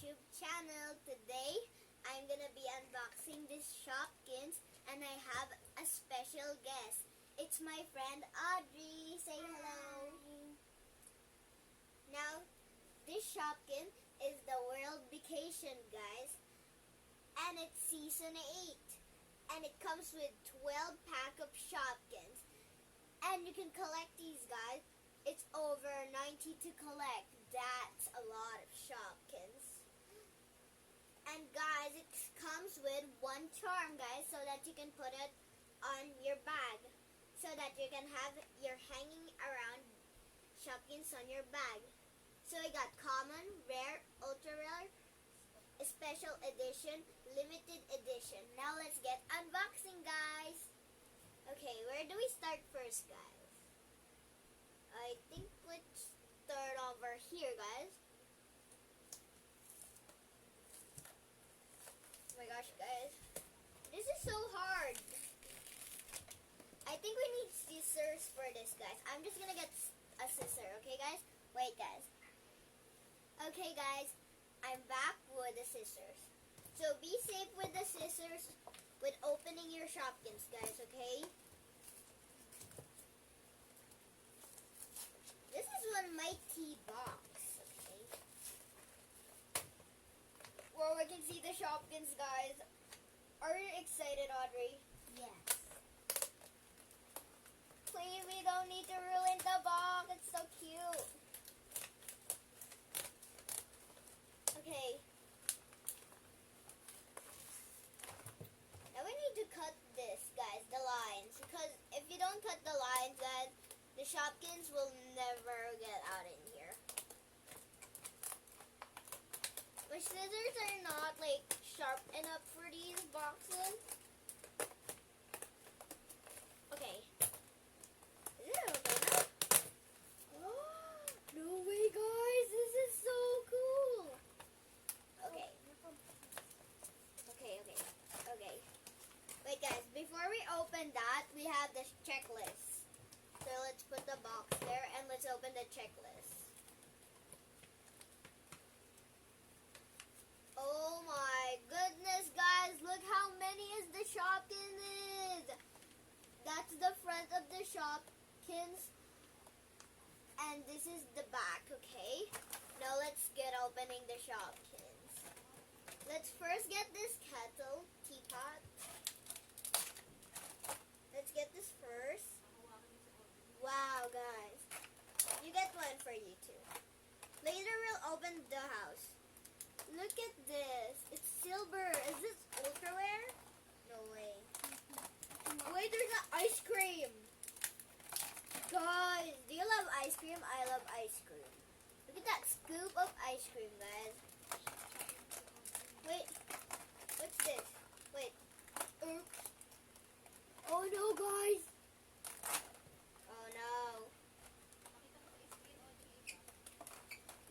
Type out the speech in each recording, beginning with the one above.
YouTube channel. Today, I'm gonna be unboxing this Shopkins and I have a special guest. It's my friend Audrey. Say hello. Now, this Shopkin is the World Vacation, guys. And it's season 8. And it comes with 12 pack of Shopkins. And you can collect these, guys. It's over 90 to collect. That's a lot of Shopkins. And guys, it comes with one charm, guys, so that you can put it on your bag. So that you can have your hanging around Shopkins on your bag. So I got common, rare, ultra rare, special edition, limited edition. Now let's get unboxing, guys. Okay, where do we start first, guys? I think let's start over here, guys. Oh my gosh, guys. This is so hard. I think we need scissors for this, guys. I'm just gonna get a scissor, okay, guys? Wait, guys. Okay, guys. I'm back with the scissors. So be safe with the scissors with opening your Shopkins, guys, okay? This is one mighty box, okay? Where we can see the Shopkins, guys. Are you excited, Audrey? Yes. Please, we don't need to ruin the box. It's so cute. Okay. Now we need to cut this, guys, the lines. Because if you don't cut the lines, guys, the Shopkins will never get out in here. My scissors are not, like, sharp enough for these boxes. Okay. Is it okay now? Oh, no way, guys. This is so cool. Okay. Okay. Wait, guys. Before we open that, we have this checklist. So let's put the box there and let's open the checklist. Oh my goodness, guys. Look how many is the Shopkins is. That's the front of the Shopkins. And this is the back, okay? Now let's get opening the Shopkins. Let's first get this kettle, teapot. Let's get this first. Wow, guys. You get one for you too. Later we'll open the house. Look at this. It's silver. Is this ultra rare? No way. Wait, there's an ice cream. Guys, do you love ice cream? I love ice cream. Look at that scoop of ice cream, guys. Wait. What's this? Wait. Oops. Oh no, guys. Oh no.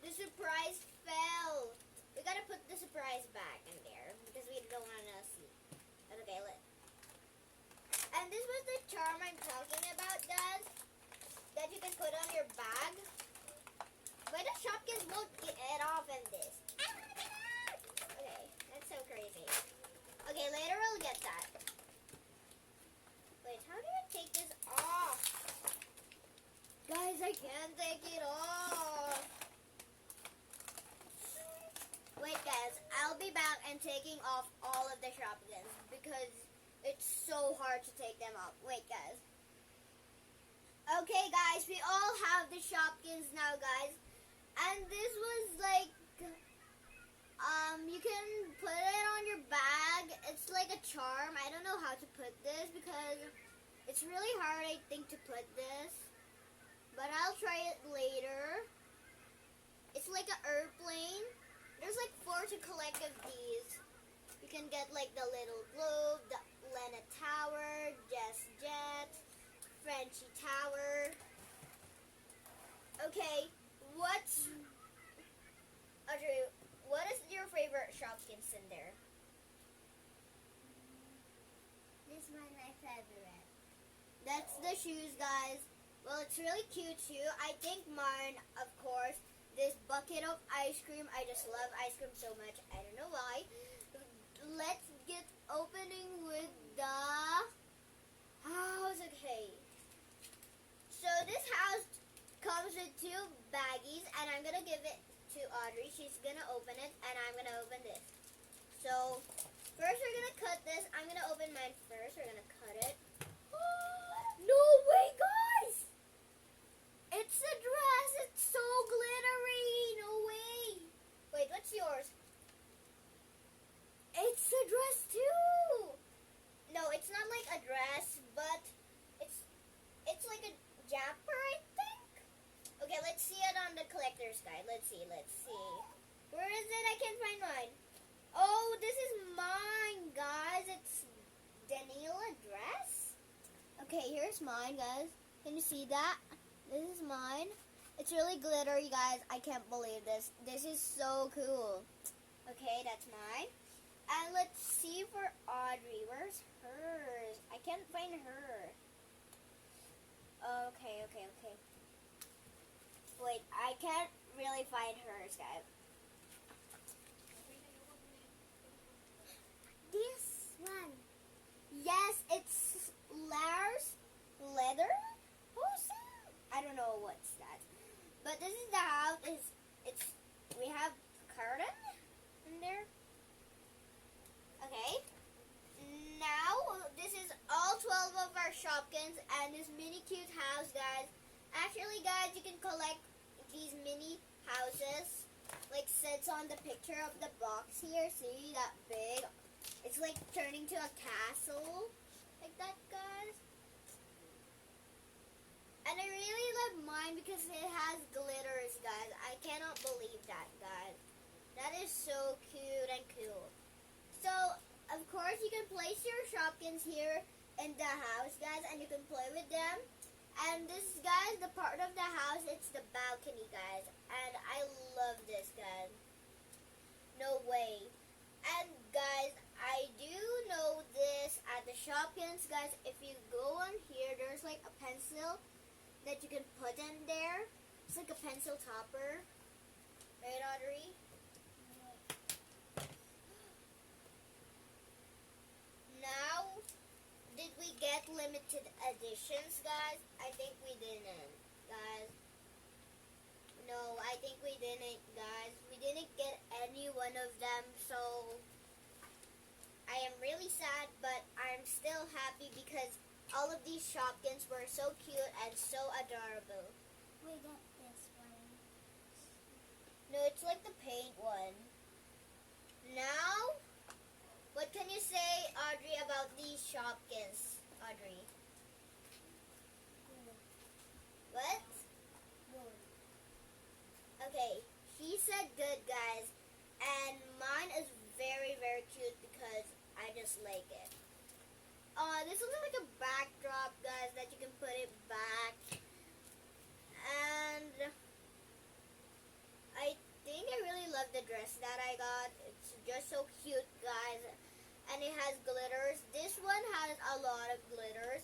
The surprise fell. We gotta put the surprise back in there because we don't want to see. Okay, and this was the charm I'm talking about, guys. That you can put on your bag. But the Shopkins won't get off in this. Okay, that's so crazy. Okay, later we'll get that. Wait, how do I take this off? Guys, I can't take it off. Wait, guys, I'll be back and taking off all of the Shopkins because it's so hard to take them off. Wait, guys. Okay, guys, we all have the Shopkins now, guys. And this was like, you can put it on your bag. It's like a charm. I don't know how to put this because it's really hard, I think, to put this. But I'll try it later. It's like an airplane. There's like 4 to collect of these. You can get like the little globe, the Lena Tower, Jess Jet, Frenchie Tower. Okay, what is your favorite Shopkins in there? This one my favorite. That's the shoes, guys. Well, it's really cute too. I think mine, of course, this bucket of ice cream. I just love ice cream so much. I don't know why. Let's get opening with the house. Okay. So this house comes with 2 baggies, and I'm gonna give it to Audrey. She's gonna open it, and I'm gonna open this. So first we're gonna cut this. I'm gonna open mine first. We're gonna cut it. No way, guys! It's a dress. It's so glittery. No way. Wait, what's yours? It's a dress too. No, it's not like a dress, but it's like a jumper, I think. Okay, let's see it on the collector's guide. Let's see. Where is it? I can't find mine. Oh, this is mine, guys. It's Daniela dress. Okay, here's mine, guys. Can you see that? This is mine. It's really glittery, guys. I can't believe this. This is so cool. Okay, that's mine. And let's see for Audrey. Where's hers? I can't find her. Okay. Wait, I can't really find hers, guys. This one. Yes, it's Lars leather. Who's that? I don't know what's that. But this is the house. We have curtain in there. Okay. Now this is all 12 of our Shopkins and this mini cute house, guys. Actually, guys, you can collect these mini houses. Like sits on the picture of the box here. See that big? It's like turning to a castle. Like that, guys. And I really love mine because it has glitters, guys. I cannot believe that, guys. That is so cute and cool. So, of course, you can place your Shopkins here in the house, guys, and you can play with them. And this, guys, the part of the house, it's the balcony, guys. And I love this, guys. No way. And, guys, I do know this at the Shopkins, guys. If you go on here, there's like a pencil that you can put in there. It's like a pencil topper. Right, Audrey? Now, did we get limited editions, guys? I think we didn't, guys. No, I think we didn't, guys. We didn't get any one of them, so I am really sad, but I'm still happy because all of these Shopkins were so cute and so adorable. We got this one. No, it's like the paint one. Now, what can you say, Audrey, about these Shopkins, Audrey? Good. What? Good. Okay, he said good, guys, and mine is very, very cute because I just like it. This looks like a backdrop, guys, that you can put it back. And I think I really love the dress that I got. It's just so cute, guys. And it has glitters. This one has a lot of glitters,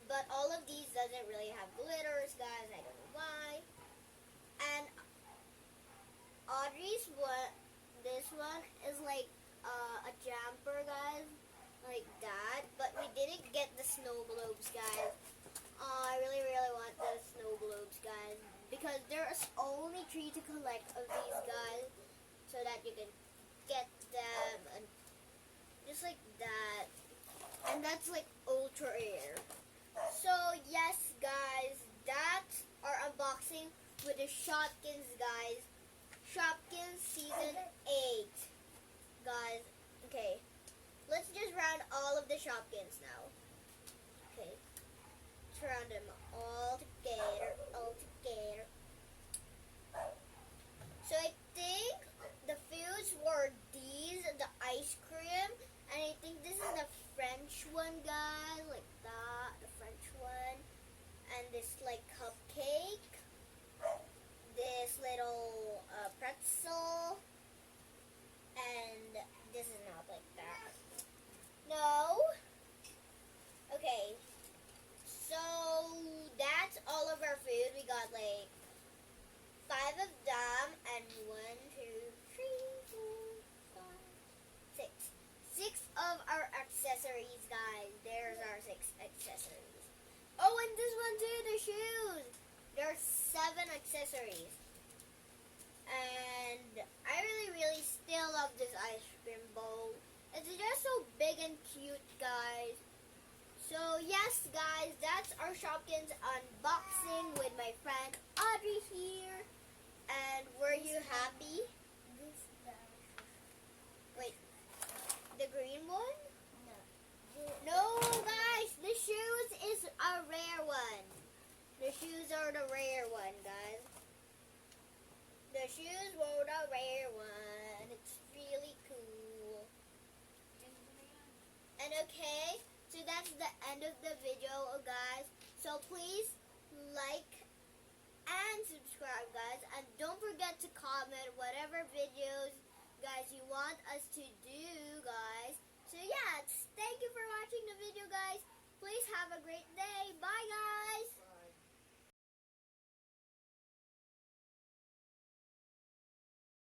but all of these doesn't really have glitters, guys. I don't know why. And Audrey's this one is like a jumper, guys. Like that, but we didn't get the snow globes, guys. I really, really want the snow globes, guys, because there's only 3 to collect of these, guys, so that you can get them, and just like that, and that's like ultra rare. So yes, guys, that's our unboxing with the Shopkins, guys. Shopkins Season 8, guys. Okay. Let's just round all of the Shopkins now. Okay. Let's round them all together. So I think the foods were these, the ice cream, and I think this is the French one, guys, like that, the French one, and this like cupcake, this little pretzel, and this is not like that. No. Okay. So that's all of our accessories. And I really still love this ice cream bowl. It's just so big and cute, guys. So yes, guys, that's our Shopkins unboxing with my friend Audrey here. And were you happy? This the Wait, the green one? no. No, guys, the shoes is a rare one. The shoes are the rare one, guys. The shoes were the rare one. It's really cool. And okay, so that's the end of the video, guys. So please like and subscribe, guys. And don't forget to comment whatever videos, guys, you want us to do, guys. So yeah, it's